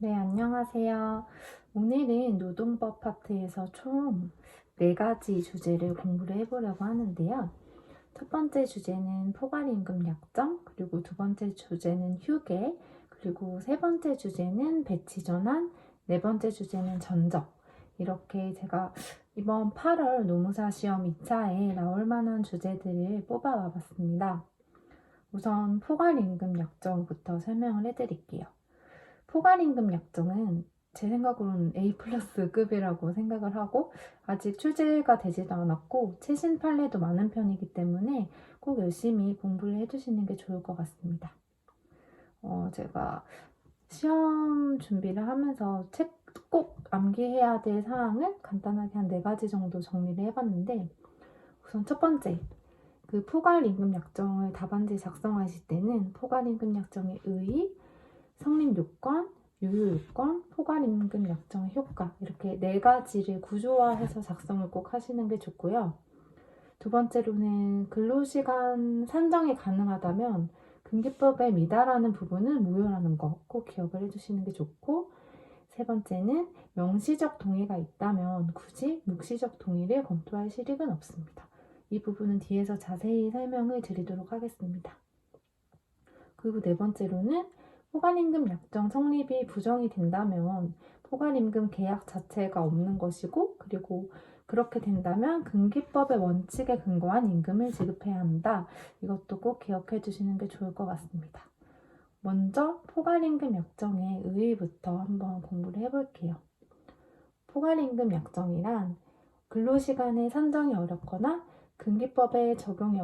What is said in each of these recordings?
네, 안녕하세요. 오늘은 노동법 파트에서 총 4가지 주제를 공부를 해보려고 하는데요. 첫 번째 주제는 포괄임금 약정, 그리고 두 번째 주제는 휴게, 그리고 세 번째 주제는 배치 전환, 네 번째 주제는 전적. 이렇게 제가 이번 8월 노무사 시험 2차에 나올 만한 주제들을 뽑아와 봤습니다. 우선 포괄임금 약정부터 설명을 해드릴게요. 포괄임금 약정은 제 생각으로는 A 플러스 급이라고 생각을 하고 아직 출제가 되지도 않았고 최신 판례도 많은 편이기 때문에 꼭 열심히 공부를 해주시는 게 좋을 것 같습니다. 제가 시험 준비를 하면서 책 꼭 암기해야 될 사항을 간단하게 한 4가지 정도 정리를 해봤는데 우선 첫 번째, 그 포괄임금 약정을 답안지 작성하실 때는 포괄임금 약정의 의의, 성립 요건, 유효 요건, 포괄임금 약정의 효과 이렇게 4가지를 구조화해서 작성을 꼭 하시는 게 좋고요. 두 번째로는 근로시간 산정이 가능하다면 근기법에 미달하는 부분은 무효라는 거 꼭 기억을 해주시는 게 좋고, 세 번째는 명시적 동의가 있다면 굳이 묵시적 동의를 검토할 실익은 없습니다. 이 부분은 뒤에서 자세히 설명을 드리도록 하겠습니다. 그리고 네 번째로는 포괄임금 약정 성립이 부정이 된다면 포괄임금 계약 자체가 없는 것이고, 그리고 그렇게 된다면 근기법의 원칙에 근거한 임금을 지급해야 한다. 이것도 꼭 기억해 주시는 게 좋을 것 같습니다. 먼저 포괄임금 약정의 의의부터 한번 공부를 해볼게요. 포괄임금 약정이란 근로시간의 산정이 어렵거나 근기법의 적용이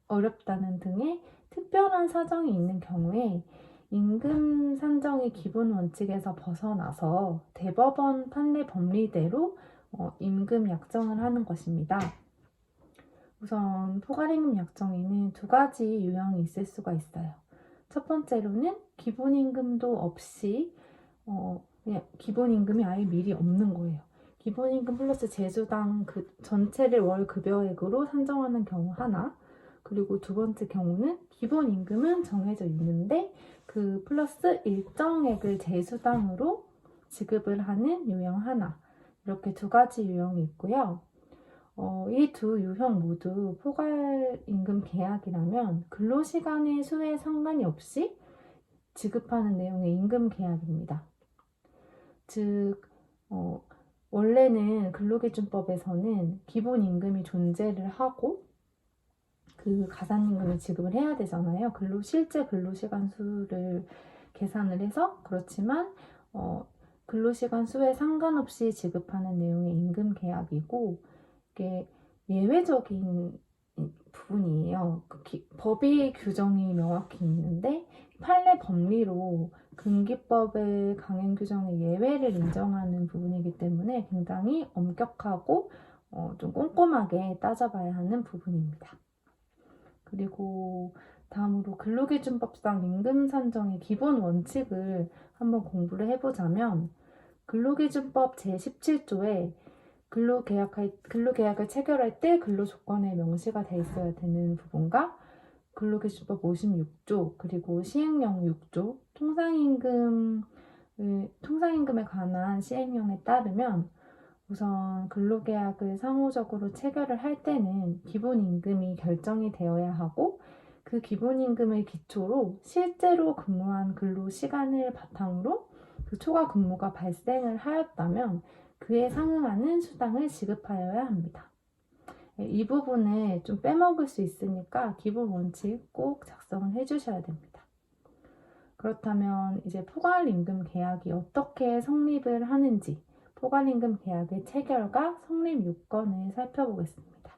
어렵다는 등의 특별한 사정이 있는 경우에 임금 산정의 기본 원칙에서 벗어나서 대법원 판례 법리대로 임금 약정을 하는 것입니다. 우선 포괄임금 약정에는 2가지 유형이 있을 수가 있어요. 첫 번째로는 기본임금도 없이 그냥 기본임금이 아예 미리 없는 거예요. 기본임금 플러스 제수당 그 전체를 월 급여액으로 산정하는 경우 하나, 그리고 두 번째 경우는 기본임금은 정해져 있는데 그 플러스 일정액을 제수당으로 지급을 하는 유형 하나, 이렇게 2가지 유형이 있고요. 이 두 유형 모두 포괄임금 계약이라면 근로시간의 수에 상관이 없이 지급하는 내용의 임금 계약입니다. 즉, 원래는 근로기준법에서는 기본임금이 존재를 하고 그 가산임금을 지급을 해야 되잖아요. 실제 근로시간 수를 계산을 해서. 그렇지만 근로시간 수에 상관없이 지급하는 내용의 임금 계약이고, 이게 예외적인 부분이에요. 법의 규정이 명확히 있는데 판례 법리로 근기법의 강행 규정의 예외를 인정하는 부분이기 때문에 굉장히 엄격하고 좀 꼼꼼하게 따져봐야 하는 부분입니다. 그리고 다음으로 근로기준법상 임금 산정의 기본 원칙을 한번 공부를 해보자면, 근로기준법 제17조에 근로계약을 체결할 때 근로조건에 명시가 돼 있어야 되는 부분과 근로기준법 56조, 그리고 시행령 6조, 통상임금에 관한 시행령에 따르면 우선 근로계약을 상호적으로 체결을 할 때는 기본임금이 결정이 되어야 하고, 그 기본임금을 기초로 실제로 근무한 근로시간을 바탕으로 그 초과 근무가 발생을 하였다면 그에 상응하는 수당을 지급하여야 합니다. 이 부분을 좀 빼먹을 수 있으니까 기본 원칙 꼭 작성을 해주셔야 됩니다. 그렇다면 이제 포괄임금 계약이 어떻게 성립을 하는지, 포괄임금 계약의 체결과 성립 요건을 살펴보겠습니다.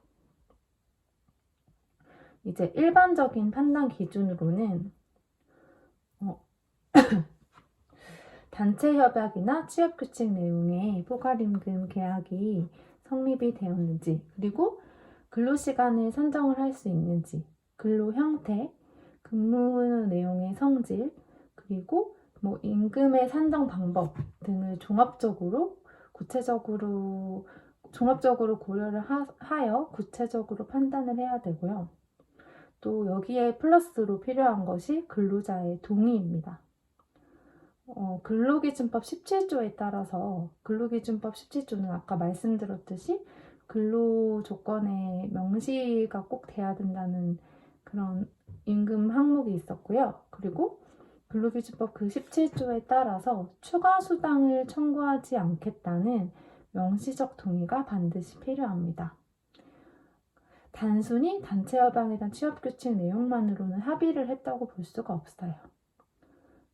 이제 일반적인 판단 기준으로는 단체 협약이나 취업 규칙 내용의 포괄임금 계약이 성립이 되었는지, 그리고 근로시간을 산정을 할 수 있는지, 근로 형태, 근무 내용의 성질, 그리고 임금의 산정 방법 등을 종합적으로 고려를 하여 구체적으로 판단을 해야 되고요. 또 여기에 플러스로 필요한 것이 근로자의 동의입니다. 근로기준법 17조에 따라서 근로기준법 17조는 아까 말씀드렸듯이 근로조건에 명시가 꼭 돼야 된다는 그런 임금 항목이 있었고요. 그리고 근로기준법 그 17조에 따라서 추가 수당을 청구하지 않겠다는 명시적 동의가 반드시 필요합니다. 단순히 단체협약에 대한 취업규칙 내용만으로는 합의를 했다고 볼 수가 없어요.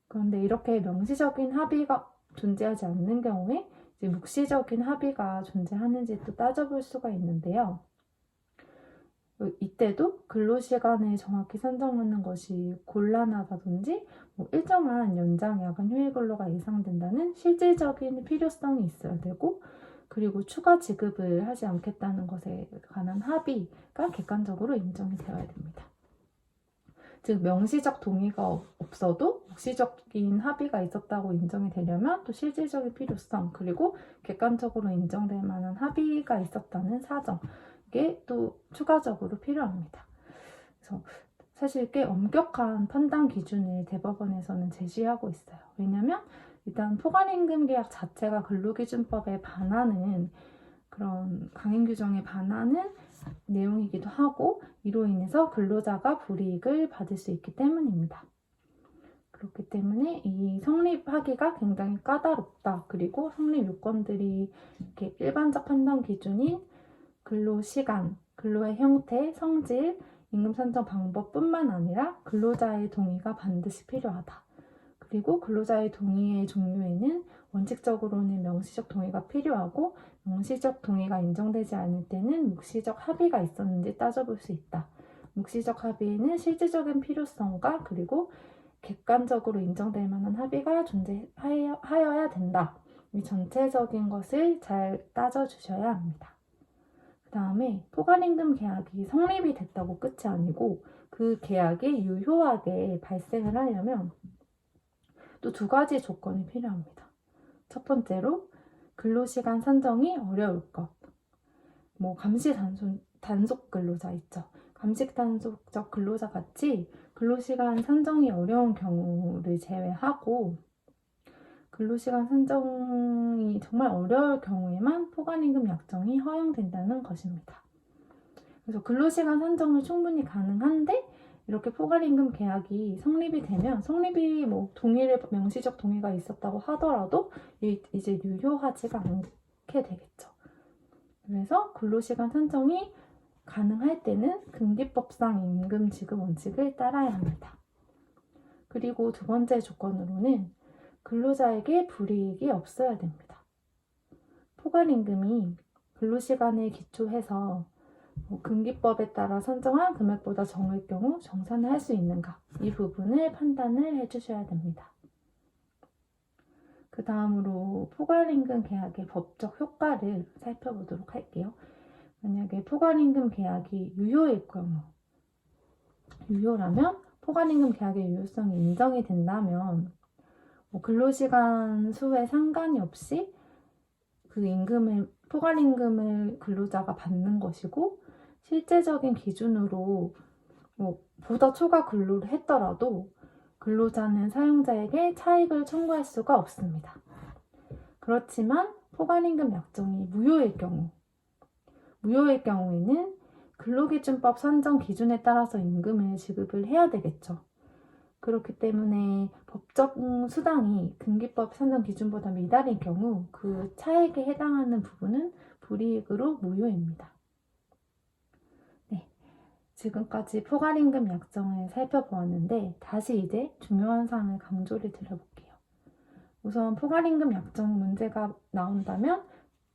그런데 이렇게 명시적인 합의가 존재하지 않는 경우에 이제 묵시적인 합의가 존재하는지 또 따져볼 수가 있는데요. 이때도 근로시간을 정확히 선정하는 것이 곤란하다든지 일정한 연장 야간 휴일 근로가 예상된다는 실질적인 필요성이 있어야 되고, 그리고 추가 지급을 하지 않겠다는 것에 관한 합의가 객관적으로 인정이 되어야 됩니다. 즉 명시적 동의가 없어도 묵시적인 합의가 있었다고 인정이 되려면 또 실질적인 필요성, 그리고 객관적으로 인정될 만한 합의가 있었다는 사정, 이게 또 추가적으로 필요합니다. 그래서 사실 꽤 엄격한 판단 기준을 대법원에서는 제시하고 있어요. 왜냐하면 일단 포괄임금 계약 자체가 근로기준법에 반하는 그런 강행 규정에 반하는 내용이기도 하고, 이로 인해서 근로자가 불이익을 받을 수 있기 때문입니다. 그렇기 때문에 이 성립하기가 굉장히 까다롭다. 그리고 성립 요건들이 이렇게 일반적 판단 기준인 근로시간, 근로의 형태, 성질, 임금 산정 방법뿐만 아니라 근로자의 동의가 반드시 필요하다. 그리고 근로자의 동의의 종류에는 원칙적으로는 명시적 동의가 필요하고, 명시적 동의가 인정되지 않을 때는 묵시적 합의가 있었는지 따져볼 수 있다. 묵시적 합의에는 실질적인 필요성과 그리고 객관적으로 인정될 만한 합의가 존재하여야 된다. 이 전체적인 것을 잘 따져주셔야 합니다. 그 다음에 포괄임금 계약이 성립이 됐다고 끝이 아니고 그 계약이 유효하게 발생을 하려면 또 두 가지 조건이 필요합니다. 첫 번째로 근로시간 산정이 어려울 것. 감시 단속 근로자 있죠. 감시 단속적 근로자 같이 근로시간 산정이 어려운 경우를 제외하고, 근로시간 산정이 정말 어려울 경우에만 포괄임금 약정이 허용된다는 것입니다. 그래서 근로시간 산정이 충분히 가능한데 이렇게 포괄임금 계약이 성립이 되면, 성립이 동의를 명시적 동의가 있었다고 하더라도 이제 유효하지가 않게 되겠죠. 그래서 근로시간 산정이 가능할 때는 근기법상 임금 지급 원칙을 따라야 합니다. 그리고 두 번째 조건으로는 근로자에게 불이익이 없어야 됩니다. 포괄임금이 근로시간에 기초해서 근기법에 따라 선정한 금액보다 적을 경우 정산을 할 수 있는가, 이 부분을 판단을 해주셔야 됩니다. 그 다음으로 포괄임금 계약의 법적 효과를 살펴보도록 할게요. 만약에 포괄임금 계약이 유효일 경우, 유효라면 포괄임금 계약의 유효성이 인정이 된다면 근로시간 수에 상관이 없이 그 포괄임금을 근로자가 받는 것이고, 실제적인 기준으로 보다 초과 근로를 했더라도 근로자는 사용자에게 차익을 청구할 수가 없습니다. 그렇지만 포괄임금 약정이 무효일 경우에는 근로기준법 산정 기준에 따라서 임금을 지급을 해야 되겠죠. 그렇기 때문에 법적 수당이 근기법 산정 기준보다 미달인 경우 그 차액에 해당하는 부분은 불이익으로 무효입니다. 네, 지금까지 포괄임금 약정을 살펴보았는데 다시 이제 중요한 사항을 강조를 드려볼게요. 우선 포괄임금 약정 문제가 나온다면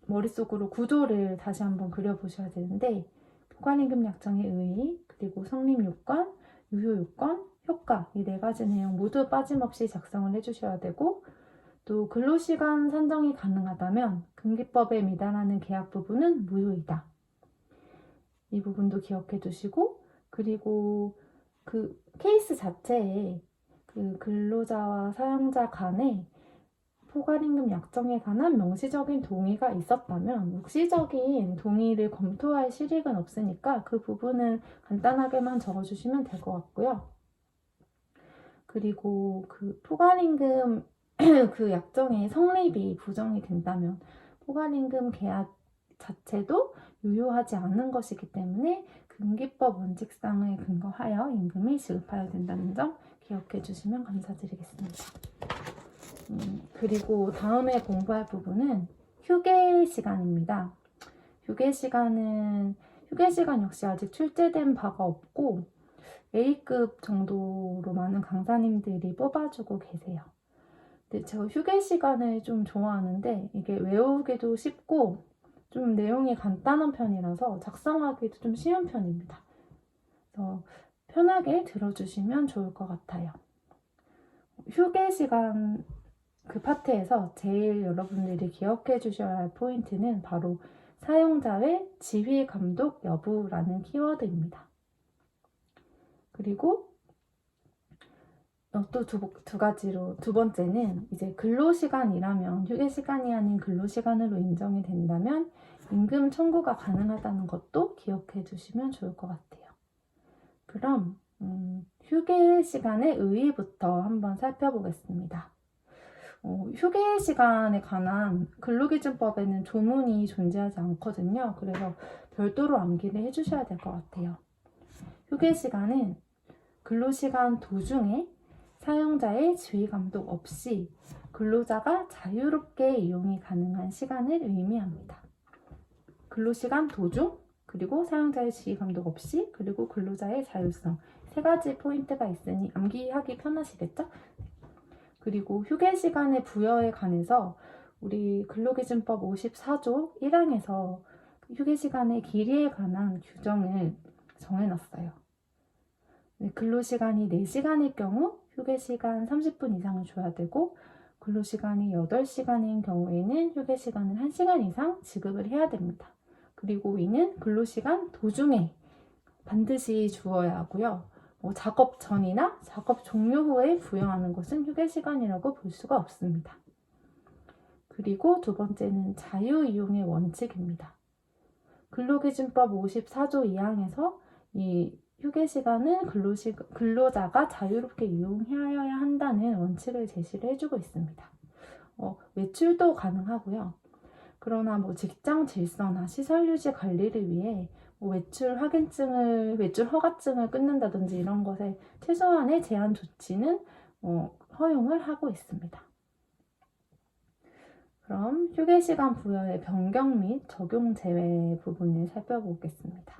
머릿속으로 구조를 다시 한번 그려보셔야 되는데, 포괄임금 약정의 의의, 그리고 성립 요건, 유효 요건, 효과, 이 네 가지 내용 모두 빠짐없이 작성을 해주셔야 되고, 또 근로시간 산정이 가능하다면 근기법에 미달하는 계약 부분은 무효이다. 이 부분도 기억해 두시고, 그리고 그 케이스 자체에 그 근로자와 사용자 간에 포괄임금 약정에 관한 명시적인 동의가 있었다면 묵시적인 동의를 검토할 실익은 없으니까 그 부분은 간단하게만 적어주시면 될 것 같고요. 그리고 그 포괄임금 그 약정의 성립이 부정이 된다면 포괄임금 계약 자체도 유효하지 않은 것이기 때문에 금기법 원칙상을 근거하여 임금을 지급하여야 된다는 점 기억해 주시면 감사드리겠습니다. 그리고 다음에 공부할 부분은 휴게 시간입니다. 휴게 시간 역시 아직 출제된 바가 없고 A급 정도로 많은 강사님들이 뽑아주고 계세요. 근데 제가 휴게 시간을 좀 좋아하는데 이게 외우기도 쉽고 좀 내용이 간단한 편이라서 작성하기도 좀 쉬운 편입니다. 그래서 편하게 들어주시면 좋을 것 같아요. 휴게 시간 그 파트에서 제일 여러분들이 기억해 주셔야 할 포인트는 바로 사용자의 지휘 감독 여부라는 키워드입니다. 그리고 또 두 가지로, 두 번째는 이제 근로시간이라면 휴게시간이 아닌 근로시간으로 인정이 된다면 임금 청구가 가능하다는 것도 기억해 주시면 좋을 것 같아요. 그럼 휴게시간의 의의부터 한번 살펴보겠습니다. 휴게시간에 관한 근로기준법에는 조문이 존재하지 않거든요. 그래서 별도로 암기를 해주셔야 될 것 같아요. 휴게시간은 근로시간 도중에 사용자의 지휘감독 없이 근로자가 자유롭게 이용이 가능한 시간을 의미합니다. 근로시간 도중, 그리고 사용자의 지휘감독 없이, 그리고 근로자의 자율성, 세 가지 포인트가 있으니 암기하기 편하시겠죠? 그리고 휴게시간의 부여에 관해서 우리 근로기준법 54조 1항에서 휴게시간의 길이에 관한 규정을 정해놨어요. 근로시간이 4시간일 경우 휴게시간 30분 이상을 줘야 되고, 근로시간이 8시간인 경우에는 휴게시간을 1시간 이상 지급을 해야 됩니다. 그리고 이는 근로시간 도중에 반드시 주어야 하고요. 작업 전이나 작업 종료 후에 부여하는 것은 휴게시간이라고 볼 수가 없습니다. 그리고 두 번째는 자유이용의 원칙입니다. 근로기준법 54조 2항에서 이 휴게시간은 근로자가 자유롭게 이용하여야 한다는 원칙을 제시를 해주고 있습니다. 외출도 가능하고요. 그러나 직장 질서나 시설 유지 관리를 위해 외출 허가증을 끊는다든지 이런 것에 최소한의 제한 조치는 허용을 하고 있습니다. 그럼 휴게시간 부여의 변경 및 적용 제외 부분을 살펴보겠습니다.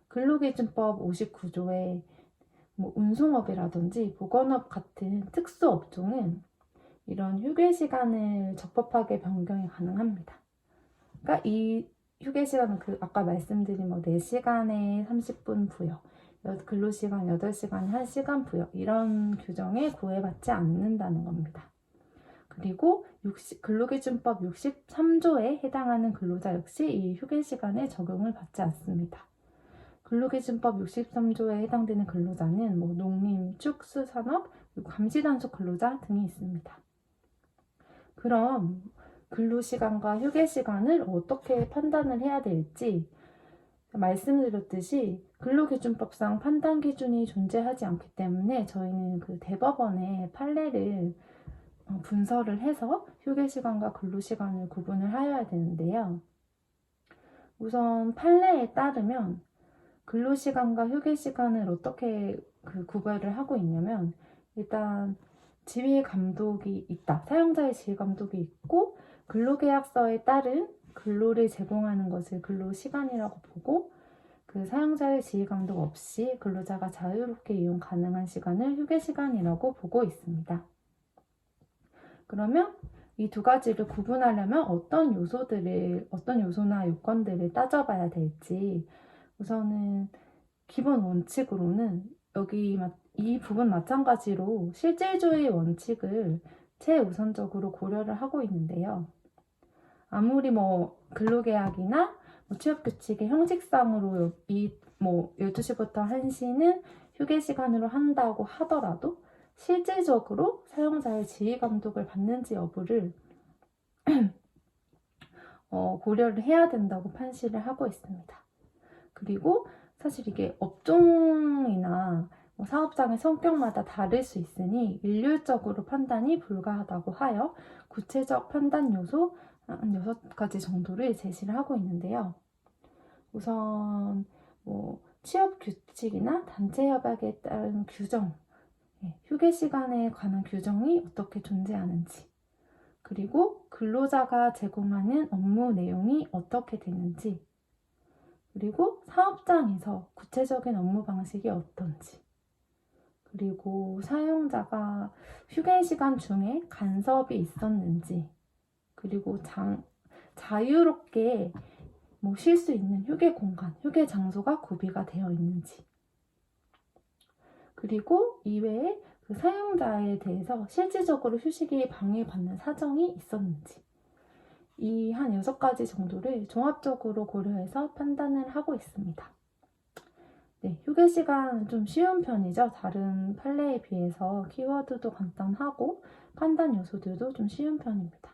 근로기준법 59조에 운송업이라든지 보건업 같은 특수업종은 이런 휴게시간을 적법하게 변경이 가능합니다. 그러니까 이 휴게시간은 아까 말씀드린 4시간에 30분 부여, 근로시간 8시간에 1시간 부여, 이런 규정에 구애받지 않는다는 겁니다. 그리고 근로기준법 63조에 해당하는 근로자 역시 이 휴게시간에 적용을 받지 않습니다. 근로기준법 63조에 해당되는 근로자는 농림, 축수산업, 감시단속 근로자 등이 있습니다. 그럼 근로시간과 휴게시간을 어떻게 판단을 해야 될지 말씀드렸듯이 근로기준법상 판단 기준이 존재하지 않기 때문에 저희는 대법원의 판례를 분석을 해서 휴게시간과 근로시간을 구분을 하여야 되는데요. 우선 판례에 따르면 근로시간과 휴게시간을 어떻게 구별을 하고 있냐면, 일단 지휘 감독이 있다. 사용자의 지휘 감독이 있고 근로계약서에 따른 근로를 제공하는 것을 근로시간이라고 보고, 사용자의 지휘 감독 없이 근로자가 자유롭게 이용 가능한 시간을 휴게시간이라고 보고 있습니다. 그러면 이 두 가지를 구분하려면 어떤 요소나 요건들을 따져봐야 될지, 우선은 기본 원칙으로는 이 부분 마찬가지로 실질주의 원칙을 최우선적으로 고려를 하고 있는데요. 아무리 근로계약이나 취업규칙의 형식상으로 12시부터 1시는 휴게시간으로 한다고 하더라도 실질적으로 사용자의 지휘감독을 받는지 여부를 고려를 해야 된다고 판시를 하고 있습니다. 그리고 사실 이게 업종이나 사업장의 성격마다 다를 수 있으니 일률적으로 판단이 불가하다고 하여 구체적 판단 요소 한 6가지 정도를 제시를 하고 있는데요. 우선 취업 규칙이나 단체 협약에 따른 규정, 휴게 시간에 관한 규정이 어떻게 존재하는지, 그리고 근로자가 제공하는 업무 내용이 어떻게 되는지, 그리고 사업장에서 구체적인 업무 방식이 어떤지, 그리고 사용자가 휴게 시간 중에 간섭이 있었는지, 그리고 자유롭게 쉴 수 있는 휴게 공간, 휴게 장소가 구비가 되어 있는지, 그리고 이외에 그 사용자에 대해서 실질적으로 휴식이 방해받는 사정이 있었는지, 이 한 6가지 정도를 종합적으로 고려해서 판단을 하고 있습니다. 네, 휴게 시간은 좀 쉬운 편이죠. 다른 판례에 비해서 키워드도 간단하고 판단 요소들도 좀 쉬운 편입니다.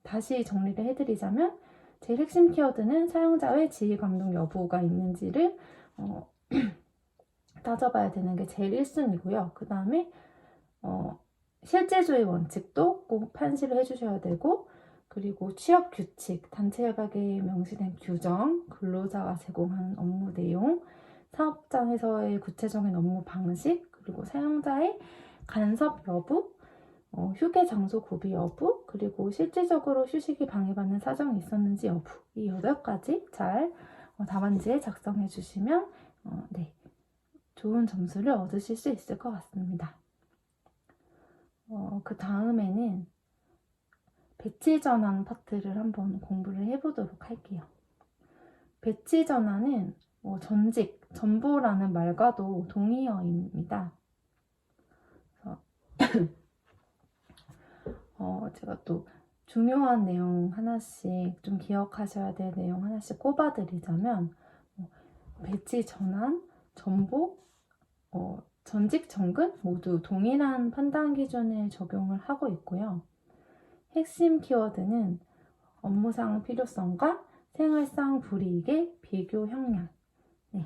다시 정리를 해드리자면 제일 핵심 키워드는 사용자의 지휘 감독 여부가 있는지를 따져봐야 되는 게 제일 1순위고요. 그 다음에 실제주의 원칙도 꼭 판시를 해주셔야 되고, 그리고 취업 규칙, 단체 협약에 명시된 규정, 근로자가 제공하는 업무 내용, 사업장에서의 구체적인 업무 방식, 그리고 사용자의 간섭 여부, 휴게 장소 구비 여부, 그리고 실질적으로 휴식이 방해받는 사정이 있었는지 여부, 이 8가지 잘 답안지에 작성해 주시면 네, 좋은 점수를 얻으실 수 있을 것 같습니다. 그 다음에는 배치 전환 파트를 한번 공부를 해보도록 할게요. 배치 전환은 전직, 전보라는 말과도 동의어입니다. 제가 또 중요한 내용 하나씩 좀 기억하셔야 될 내용 하나씩 꼽아드리자면 배치 전환, 전보, 전직, 전근 모두 동일한 판단 기준을 적용을 하고 있고요. 핵심 키워드는 업무상 필요성과 생활상 불이익의 비교 형량. 네,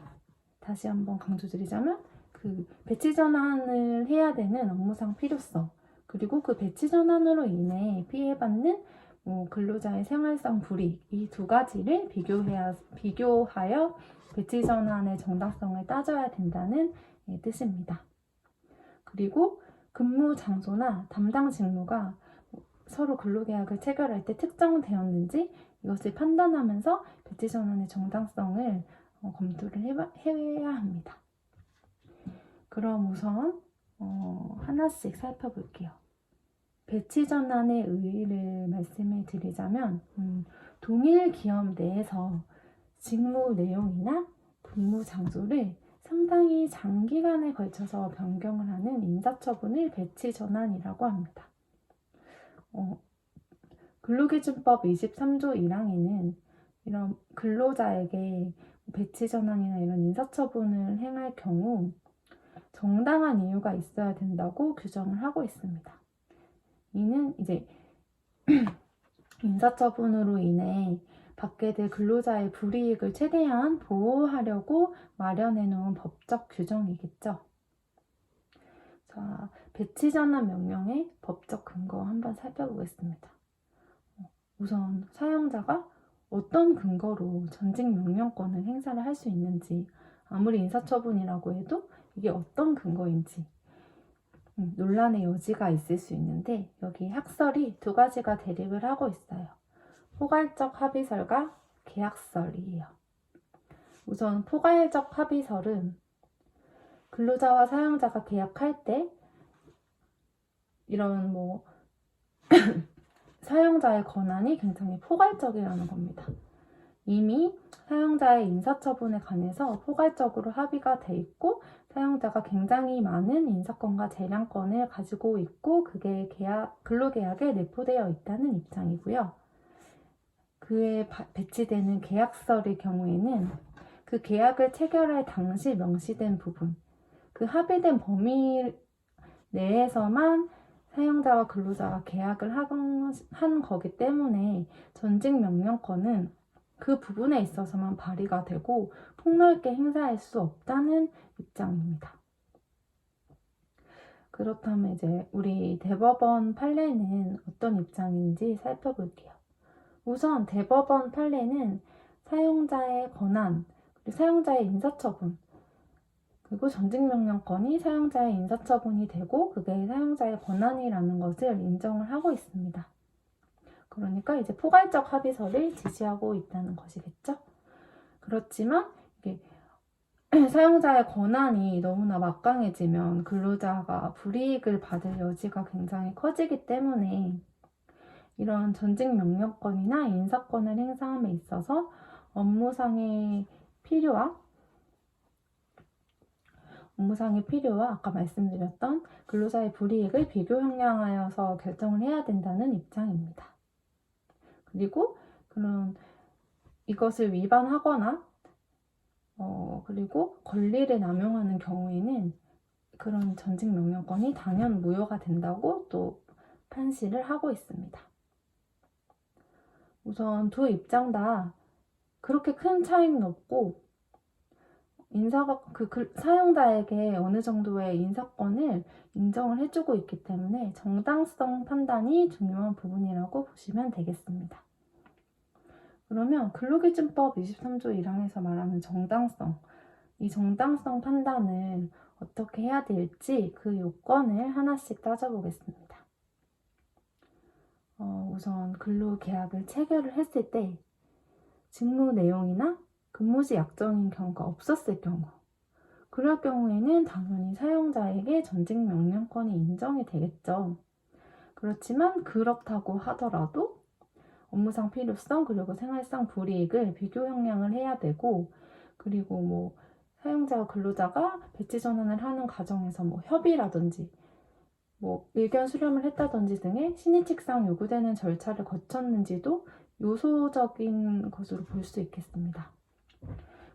다시 한번 강조드리자면 그 배치 전환을 해야 되는 업무상 필요성, 그리고 그 배치 전환으로 인해 피해받는 근로자의 생활상 불이익, 이 2가지를 비교하여 배치 전환의 정당성을 따져야 된다는 뜻입니다. 그리고 근무 장소나 담당 직무가 서로 근로계약을 체결할 때 특정되었는지 이것을 판단하면서 배치 전환의 정당성을 검토를 해야 합니다. 그럼 우선 하나씩 살펴볼게요. 배치 전환의 의의를 말씀을 드리자면 동일 기업 내에서 직무 내용이나 근무 장소를 상당히 장기간에 걸쳐서 변경을 하는 인사처분을 배치 전환이라고 합니다. 근로기준법 23조 1항에는 이런 근로자에게 배치 전환이나 이런 인사처분을 행할 경우 정당한 이유가 있어야 된다고 규정을 하고 있습니다. 이는 이제 인사처분으로 인해 받게 될 근로자의 불이익을 최대한 보호하려고 마련해 놓은 법적 규정이겠죠. 자, 배치 전환 명령의 법적 근거 한번 살펴보겠습니다. 우선 사용자가 어떤 근거로 전직 명령권을 행사를 할 수 있는지, 아무리 인사처분이라고 해도 이게 어떤 근거인지 논란의 여지가 있을 수 있는데, 여기 학설이 2가지가 대립을 하고 있어요. 포괄적 합의설과 계약설이에요. 우선 포괄적 합의설은 근로자와 사용자가 계약할 때 이런 사용자의 권한이 굉장히 포괄적이라는 겁니다. 이미 사용자의 인사처분에 관해서 포괄적으로 합의가 돼 있고 사용자가 굉장히 많은 인사권과 재량권을 가지고 있고 그게 근로계약에 내포되어 있다는 입장이고요. 그에 배치되는 계약설의 경우에는 그 계약을 체결할 당시 명시된 부분, 그 합의된 범위 내에서만 사용자와 근로자가 계약을 한 거기 때문에 전직 명령권은 그 부분에 있어서만 발휘가 되고 폭넓게 행사할 수 없다는 입장입니다. 그렇다면 이제 우리 대법원 판례는 어떤 입장인지 살펴볼게요. 우선 대법원 판례는 사용자의 권한, 그리고 사용자의 인사처분, 그리고 전직명령권이 사용자의 인사처분이 되고 그게 사용자의 권한이라는 것을 인정을 하고 있습니다. 그러니까 이제 포괄적 합의서를 지시하고 있다는 것이겠죠. 그렇지만 이게 사용자의 권한이 너무나 막강해지면 근로자가 불이익을 받을 여지가 굉장히 커지기 때문에 이런 전직명령권이나 인사권을 행사함에 있어서 업무상의 필요와 아까 말씀드렸던 근로자의 불이익을 비교 형량하여서 결정을 해야 된다는 입장입니다. 그리고 이것을 위반하거나 그리고 권리를 남용하는 경우에는 그런 전직명령권이 당연 무효가 된다고 또 판시를 하고 있습니다. 우선 두 입장 다 그렇게 큰 차이는 없고 사용자에게 어느 정도의 인사권을 인정을 해주고 있기 때문에 정당성 판단이 중요한 부분이라고 보시면 되겠습니다. 그러면 근로기준법 23조 1항에서 말하는 정당성, 이 정당성 판단을 어떻게 해야 될지 그 요건을 하나씩 따져보겠습니다. 우선 근로계약을 체결을 했을 때 직무 내용이나 근무지 약정인 경우가 없었을 경우, 그럴 경우에는 당연히 사용자에게 전직명령권이 인정이 되겠죠. 그렇지만 그렇다고 하더라도 업무상 필요성 그리고 생활상 불이익을 비교 형량을 해야 되고, 그리고 사용자와 근로자가 배치 전환을 하는 과정에서 협의라든지 의견 수렴을 했다든지 등의 신의칙상 요구되는 절차를 거쳤는지도 요소적인 것으로 볼 수 있겠습니다.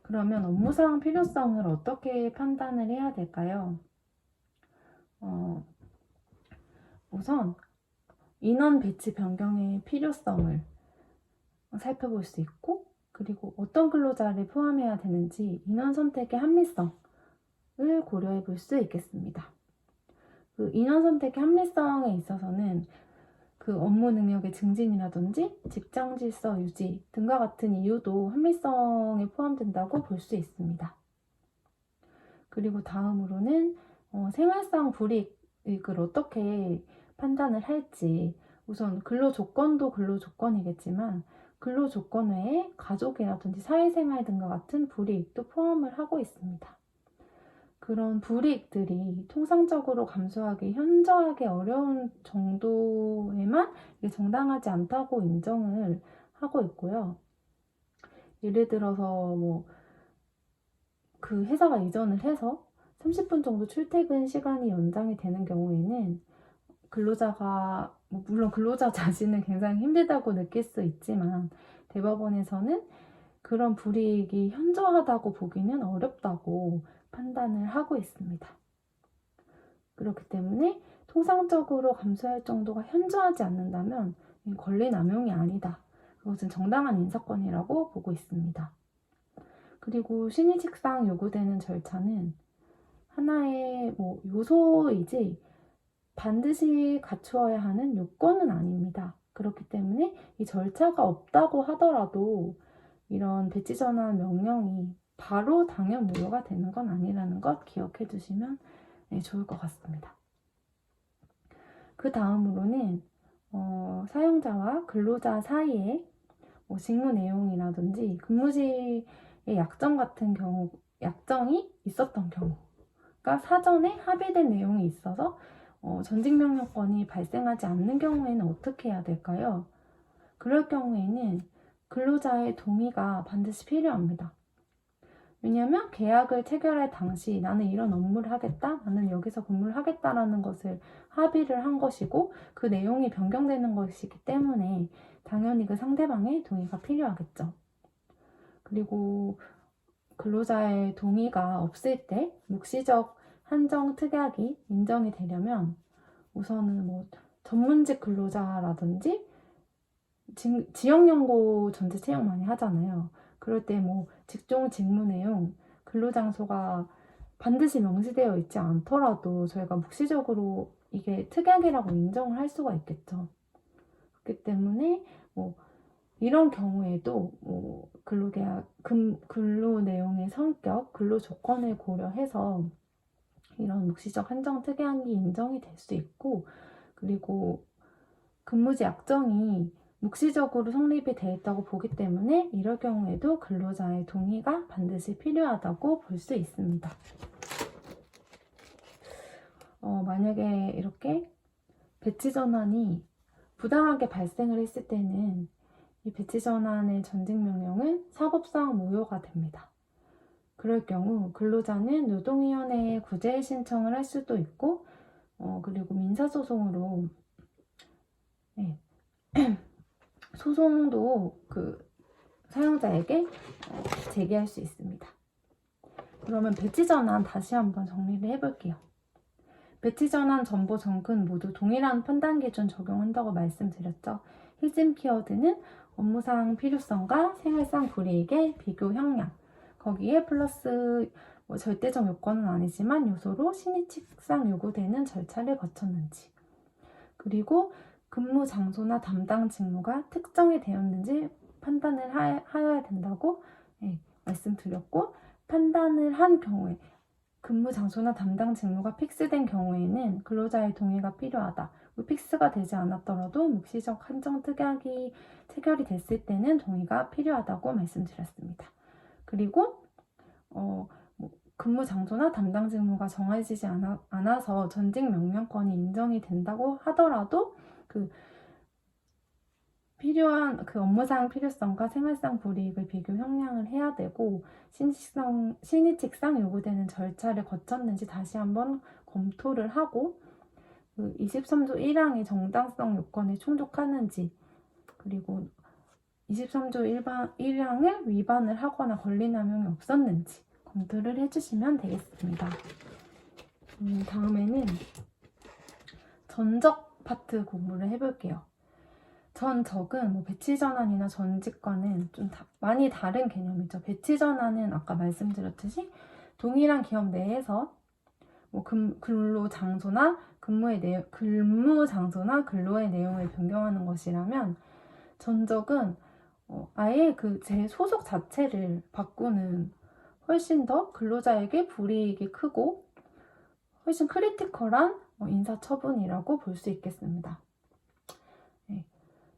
그러면 업무상 필요성을 어떻게 판단을 해야 될까요? 우선 인원 배치 변경의 필요성을 살펴볼 수 있고, 그리고 어떤 근로자를 포함해야 되는지 인원 선택의 합리성을 고려해 볼 수 있겠습니다. 그 인원 선택의 합리성에 있어서는 그 업무 능력의 증진이라든지 직장 질서 유지 등과 같은 이유도 합리성에 포함된다고 볼 수 있습니다. 그리고 다음으로는 생활상 불이익을 어떻게 판단을 할지, 우선 근로조건도 근로조건이겠지만 근로조건 외에 가족이라든지 사회생활 등과 같은 불이익도 포함을 하고 있습니다. 그런 불이익들이 통상적으로 감수하기 현저하게 어려운 정도에만 이게 정당하지 않다고 인정을 하고 있고요. 예를 들어서 그 회사가 이전을 해서 30분 정도 출퇴근 시간이 연장이 되는 경우에는 근로자가 물론 근로자 자신은 굉장히 힘들다고 느낄 수 있지만 대법원에서는 그런 불이익이 현저하다고 보기는 어렵다고 판단을 하고 있습니다. 그렇기 때문에 통상적으로 감수할 정도가 현저하지 않는다면 권리 남용이 아니다. 그것은 정당한 인사권이라고 보고 있습니다. 그리고 신의칙상 요구되는 절차는 하나의 요소이지 반드시 갖추어야 하는 요건은 아닙니다. 그렇기 때문에 이 절차가 없다고 하더라도 이런 배치 전환 명령이 바로 당연 무효가 되는 건 아니라는 것 기억해 두시면 좋을 것 같습니다. 그 다음으로는 사용자와 근로자 사이에 직무 내용이라든지 근무지의 약정 같은 경우, 약정이 있었던 경우, 그러니까 사전에 합의된 내용이 있어서 전직명령권이 발생하지 않는 경우에는 어떻게 해야 될까요? 그럴 경우에는 근로자의 동의가 반드시 필요합니다. 왜냐하면 계약을 체결할 당시 나는 이런 업무를 하겠다, 나는 여기서 근무를 하겠다라는 것을 합의를 한 것이고 그 내용이 변경되는 것이기 때문에 당연히 그 상대방의 동의가 필요하겠죠. 그리고 근로자의 동의가 없을 때 묵시적 한정 특약이 인정이 되려면 우선은 전문직 근로자라든지 지역연고 전체 채용 많이 하잖아요. 그럴 때 직종 직무 내용, 근로장소가 반드시 명시되어 있지 않더라도 저희가 묵시적으로 이게 특약이라고 인정을 할 수가 있겠죠. 그렇기 때문에 뭐 이런 경우에도 뭐 근로계약, 근로 내용의 성격, 근로 조건을 고려해서 이런 묵시적 한정 특약이 인정이 될 수 있고, 그리고 근무지 약정이 묵시적으로 성립이 되어 있다고 보기 때문에 이럴 경우에도 근로자의 동의가 반드시 필요하다고 볼 수 있습니다. 만약에 이렇게 배치 전환이 부당하게 발생을 했을 때는 이 배치 전환의 전직 명령은 사법상 무효가 됩니다. 그럴 경우 근로자는 노동위원회에 구제 신청을 할 수도 있고, 그리고 민사소송으로 네, 소송도 그 사용자에게 제기할 수 있습니다. 그러면 배치 전환 다시 한번 정리를 해볼게요. 배치 전환, 전보, 정근 모두 동일한 판단 기준 적용한다고 말씀드렸죠. 핵심 키워드는 업무상 필요성과 생활상 불이익의 비교 형량, 거기에 플러스 절대적 요건은 아니지만 요소로 신입직상 요구되는 절차를 거쳤는지, 그리고 근무 장소나 담당 직무가 특정이 되었는지 판단을 하여야 된다고 말씀드렸고, 판단을 한 경우에 근무 장소나 담당 직무가 픽스된 경우에는 근로자의 동의가 필요하다. 픽스가 되지 않았더라도 묵시적 한정 특약이 체결이 됐을 때는 동의가 필요하다고 말씀드렸습니다. 그리고 근무 장소나 담당 직무가 정해지지 않아서 전직 명령권이 인정이 된다고 하더라도 필요한 업무상 필요성과 생활상 불이익을 비교 형량을 해야 되고, 신입직상 요구되는 절차를 거쳤는지 다시 한번 검토를 하고, 23조 1항의 정당성 요건에 충족하는지, 그리고 23조 1항을 위반을 하거나 권리 남용이 없었는지 검토를 해주시면 되겠습니다. 다음에는 전적 파트 공부를 해볼게요. 전적은 배치 전환이나 전직과는 좀 많이 다른 개념이죠. 배치 전환은 아까 말씀드렸듯이 동일한 기업 내에서 근로 장소나 근무 장소나 근로의 내용을 변경하는 것이라면, 전적은 아예 제 소속 자체를 바꾸는 훨씬 더 근로자에게 불이익이 크고 훨씬 크리티컬한 인사처분이라고 볼 수 있겠습니다.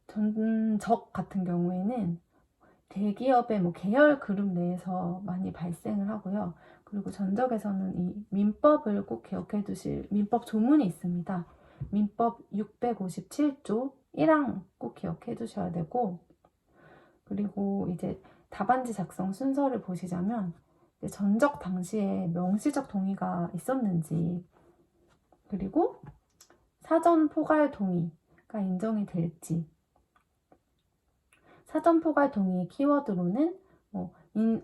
전적 같은 경우에는 대기업의 계열 그룹 내에서 많이 발생을 하고요. 그리고 전적에서는 이 민법을 꼭 기억해 두실 민법 조문이 있습니다. 민법 657조 1항 꼭 기억해 두셔야 되고, 그리고 이제 답안지 작성 순서를 보시자면 전적 당시에 명시적 동의가 있었는지, 그리고 사전 포괄 동의가 인정이 될지, 사전 포괄 동의 키워드로는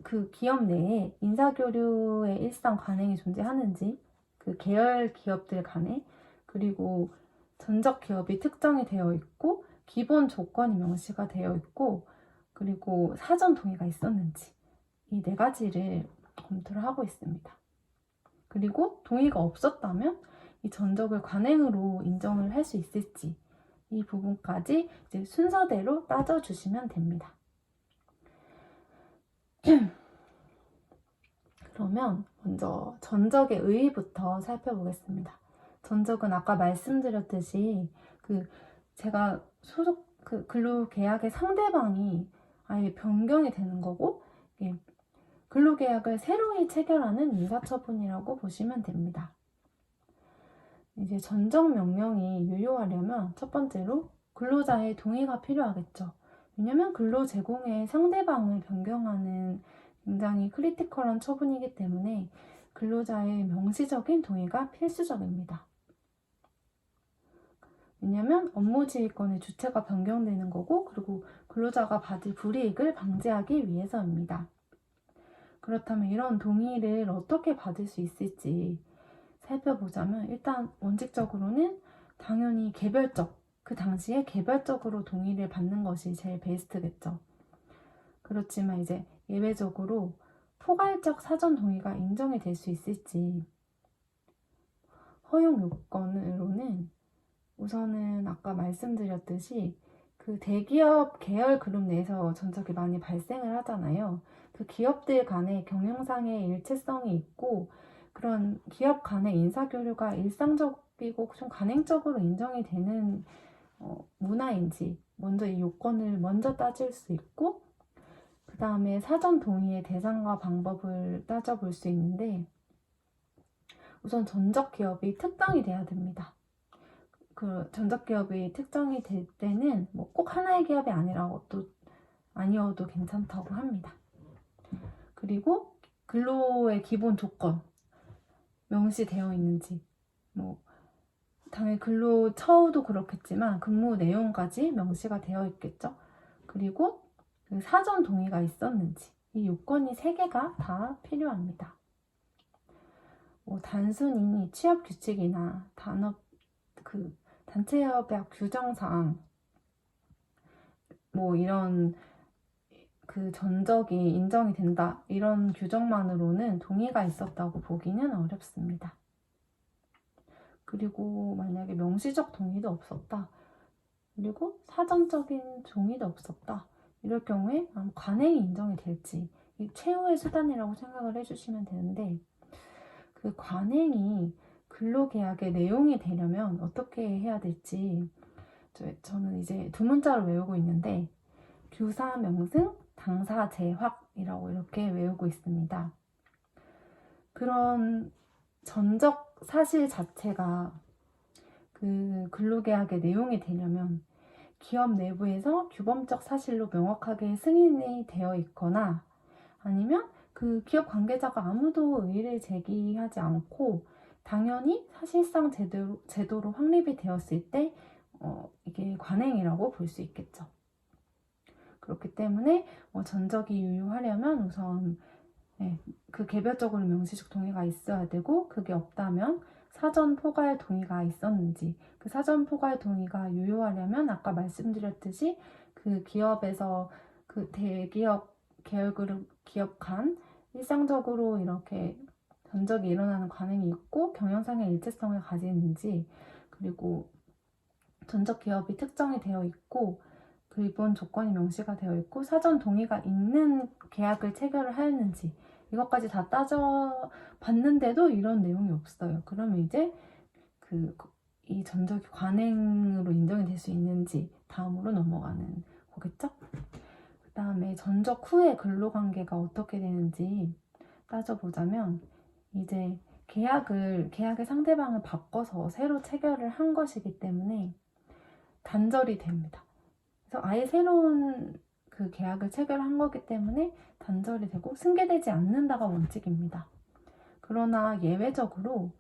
그 기업 내에 인사교류의 일상 관행이 존재하는지, 그 계열 기업들 간에, 그리고 전적 기업이 특정이 되어 있고 기본 조건이 명시가 되어 있고, 그리고 사전 동의가 있었는지, 이 네 가지를 검토를 하고 있습니다. 그리고 동의가 없었다면 이 전적을 관행으로 인정을 할 수 있을지, 이 부분까지 이제 순서대로 따져주시면 됩니다. 그러면 먼저 전적의 의의부터 살펴보겠습니다. 전적은 아까 말씀드렸듯이 제가 소속 근로계약의 상대방이 아예 변경이 되는 거고, 근로계약을 새로이 체결하는 인사처분이라고 보시면 됩니다. 이제 전적 명령이 유효하려면 첫 번째로 근로자의 동의가 필요하겠죠. 왜냐면 근로 제공의 상대방을 변경하는 굉장히 크리티컬한 처분이기 때문에 근로자의 명시적인 동의가 필수적입니다. 왜냐면 업무지휘권의 주체가 변경되는 거고, 그리고 근로자가 받을 불이익을 방지하기 위해서입니다. 그렇다면 이런 동의를 어떻게 받을 수 있을지 살펴보자면, 일단 원칙적으로는 당연히 그 당시에 개별적으로 동의를 받는 것이 제일 베스트겠죠. 그렇지만 이제 예외적으로 포괄적 사전 동의가 인정이 될 수 있을지. 허용 요건으로는 우선은 아까 말씀드렸듯이 그 대기업 계열 그룹 내에서 전적이 많이 발생을 하잖아요. 그 기업들 간의 경영상의 일체성이 있고 그런 기업 간의 인사교류가 일상적이고 좀 간행적으로 인정이 되는 문화인지 먼저 이 요건을 먼저 따질 수 있고, 그 다음에 사전 동의의 대상과 방법을 따져볼 수 있는데, 우선 전적 기업이 특정이 돼야 됩니다. 그 전적 기업이 특정이 될 때는 뭐 꼭 하나의 기업이 아니어도 괜찮다고 합니다. 그리고 근로의 기본 조건 명시되어 있는지, 뭐 당연히 근로 처우도 그렇겠지만 근무 내용까지 명시가 되어 있겠죠. 그리고 그 사전 동의가 있었는지, 이 요건이 3개가 다 필요합니다. 뭐 단순히 취업 규칙이나 단체 협약 규정상 뭐 이런 그 전적이 인정이 된다 이런 규정만으로는 동의가 있었다고 보기는 어렵습니다. 그리고 만약에 명시적 동의도 없었다, 그리고 사전적인 동의도 없었다, 이럴 경우에 관행이 인정이 될지 이 최후의 수단이라고 생각을 해주시면 되는데, 그 관행이 근로계약의 내용이 되려면 어떻게 해야 될지 저는 이제 2문자로 외우고 있는데, 규사 명승 당사 재확이라고 이렇게 외우고 있습니다. 그런 전적 사실 자체가 그 근로계약의 내용이 되려면 기업 내부에서 규범적 사실로 명확하게 승인이 되어 있거나, 아니면 그 기업 관계자가 아무도 의의를 제기하지 않고 당연히 사실상 제도로 확립이 되었을 때 이게 관행이라고 볼 수 있겠죠. 그렇기 때문에 전적이 유효하려면 우선 그 개별적으로 명시적 동의가 있어야 되고, 그게 없다면 사전 포괄 동의가 있었는지, 그 사전 포괄 동의가 유효하려면 아까 말씀드렸듯이 그 기업에서 그 대기업 계열그룹 기업 간 일상적으로 이렇게 전적이 일어나는 관행이 있고 경영상의 일체성을 가지는지, 그리고 전적 기업이 특정이 되어 있고 기본 조건이 명시가 되어 있고 사전 동의가 있는 계약을 체결을 하였는지, 이것까지 다 따져봤는데도 이런 내용이 없어요. 그러면 이제 이 전적이 관행으로 인정이 될 수 있는지 다음으로 넘어가는 거겠죠? 그 다음에 전적 후에 근로관계가 어떻게 되는지 따져보자면, 이제 계약의 상대방을 바꿔서 새로 체결을 한 것이기 때문에 단절이 됩니다. 그래서 아예 새로운 그 계약을 체결한 거기 때문에 단절이 되고 승계되지 않는다가 원칙입니다. 그러나 예외적으로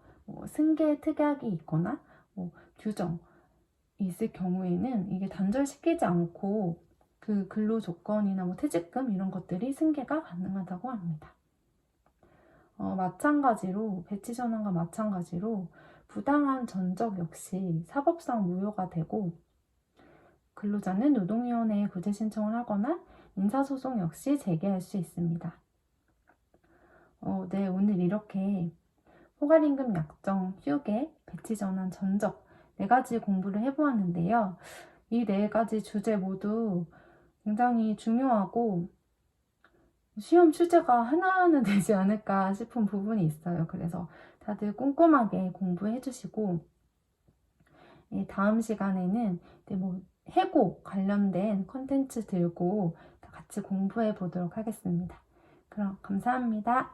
승계 특약이 있거나 규정이 있을 경우에는 이게 단절시키지 않고 그 근로 조건이나 퇴직금 이런 것들이 승계가 가능하다고 합니다. 마찬가지로 배치 전환과 마찬가지로 부당한 전적 역시 사법상 무효가 되고, 근로자는 노동위원회에 구제 신청을 하거나 인사소송 역시 제기할 수 있습니다. 네, 오늘 이렇게 포괄임금 약정, 휴게, 배치 전환, 전적 4가지 공부를 해보았는데요. 이 4가지 주제 모두 굉장히 중요하고 시험 출제가 하나는 되지 않을까 싶은 부분이 있어요. 그래서 다들 꼼꼼하게 공부해 주시고, 다음 시간에는 해고 관련된 컨텐츠 들고 같이 공부해 보도록 하겠습니다. 그럼 감사합니다.